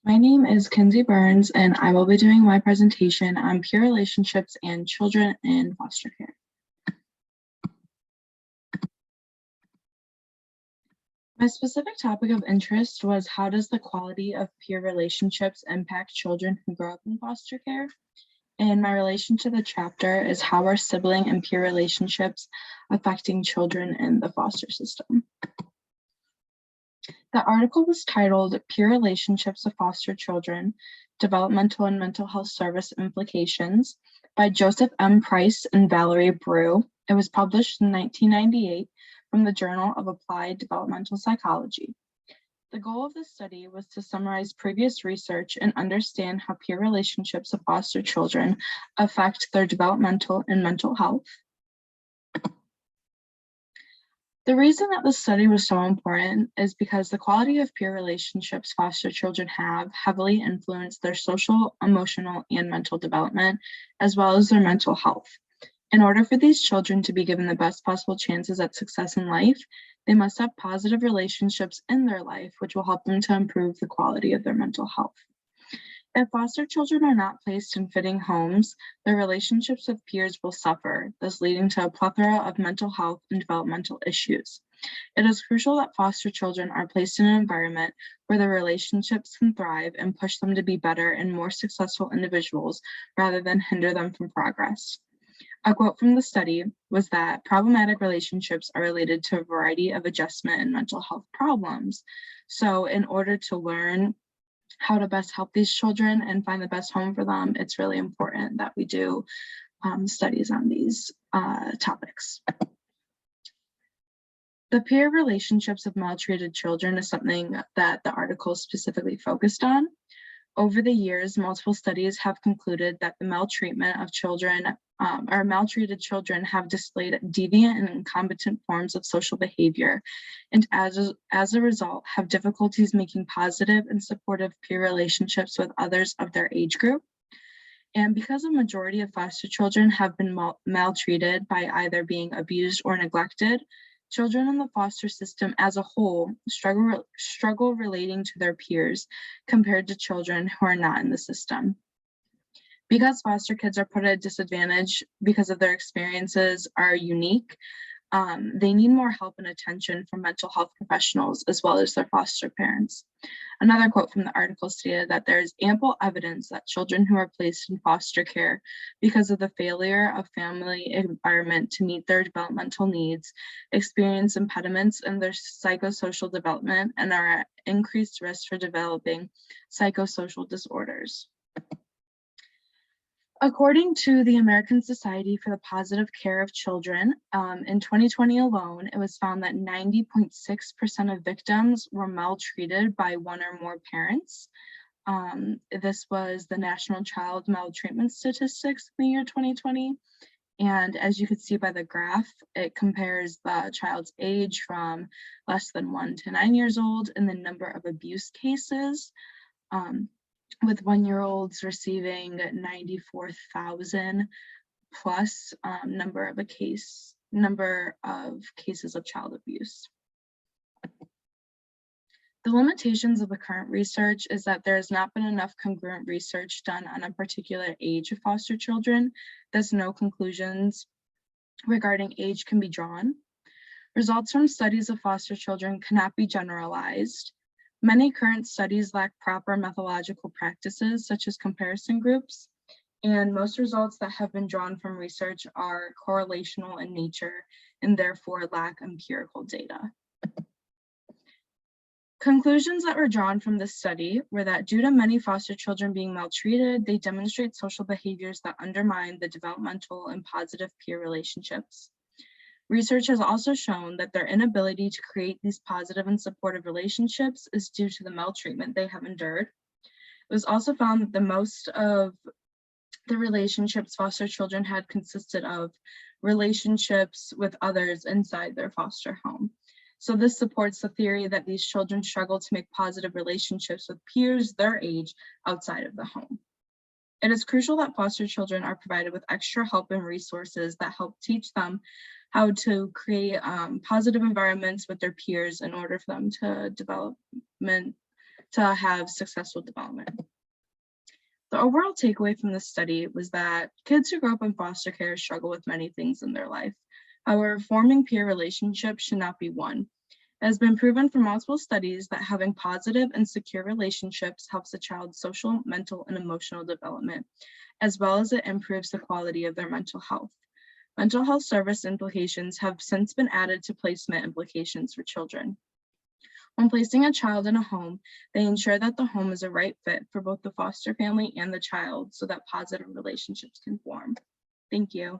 My name is Kinsey Burns, and I will be doing my presentation on peer relationships and children in foster care. My specific topic of interest was how does the quality of peer relationships impact children who grow up in foster care? And my relation to the chapter is how are sibling and peer relationships affecting children in the foster system? The article was titled Peer Relationships of Foster Children, Developmental and Mental Health Service Implications by Joseph M. Price and Valerie Brew. It was published in 1998 from the Journal of Applied Developmental Psychology. The goal of this study was to summarize previous research and understand how peer relationships of foster children affect their developmental and mental health. The reason that this study was so important is because the quality of peer relationships foster children have heavily influenced their social, emotional, and mental development, as well as their mental health. In order for these children to be given the best possible chances at success in life, they must have positive relationships in their life, which will help them to improve the quality of their mental health. If foster children are not placed in fitting homes, their relationships with peers will suffer, thus leading to a plethora of mental health and developmental issues. It is crucial that foster children are placed in an environment where their relationships can thrive and push them to be better and more successful individuals rather than hinder them from progress. A quote from the study was that problematic relationships are related to a variety of adjustment and mental health problems. So in order to learn how to best help these children and find the best home for them, it's really important that we do studies on these topics. The peer relationships of maltreated children is something that the article specifically focused on. Over the years, multiple studies have concluded that the maltreatment of children or maltreated children have displayed deviant and incompetent forms of social behavior, and as a result, have difficulties making positive and supportive peer relationships with others of their age group. And because a majority of foster children have been maltreated by either being abused or neglected, children in the foster system as a whole struggle relating to their peers compared to children who are not in the system. Because foster kids are put at a disadvantage because of their experiences are unique, they need more help and attention from mental health professionals as well as their foster parents. Another quote from the article stated that there is ample evidence that children who are placed in foster care because of the failure of family environment to meet their developmental needs experience impediments in their psychosocial development and are at increased risk for developing psychosocial disorders. According to the American Society for the Positive Care of Children, in 2020 alone, it was found that 90.6% of victims were maltreated by one or more parents. This was the National Child Maltreatment Statistics in the year 2020. And as you can see by the graph, it compares the child's age from less than 1 to 9 years old and the number of abuse cases. With 1-year-olds receiving 94,000 plus number of cases of child abuse. The limitations of the current research is that there has not been enough congruent research done on a particular age of foster children, thus no conclusions regarding age can be drawn. Results from studies of foster children cannot be generalized. Many current studies lack proper methodological practices, such as comparison groups, and most results that have been drawn from research are correlational in nature and therefore lack empirical data. Conclusions that were drawn from this study were that due to many foster children being maltreated, they demonstrate social behaviors that undermine the developmental and positive peer relationships. Research has also shown that their inability to create these positive and supportive relationships is due to the maltreatment they have endured. It was also found that the most of the relationships foster children had consisted of relationships with others inside their foster home. So this supports the theory that these children struggle to make positive relationships with peers their age outside of the home. It is crucial that foster children are provided with extra help and resources that help teach them how to create positive environments with their peers in order for them to to have successful development. The overall takeaway from this study was that kids who grow up in foster care struggle with many things in their life. However, forming peer relationships should not be one. It has been proven from multiple studies that having positive and secure relationships helps a child's social, mental, and emotional development, as well as it improves the quality of their mental health. Mental health service implications have since been added to placement implications for children. When placing a child in a home, they ensure that the home is a right fit for both the foster family and the child so that positive relationships can form. Thank you.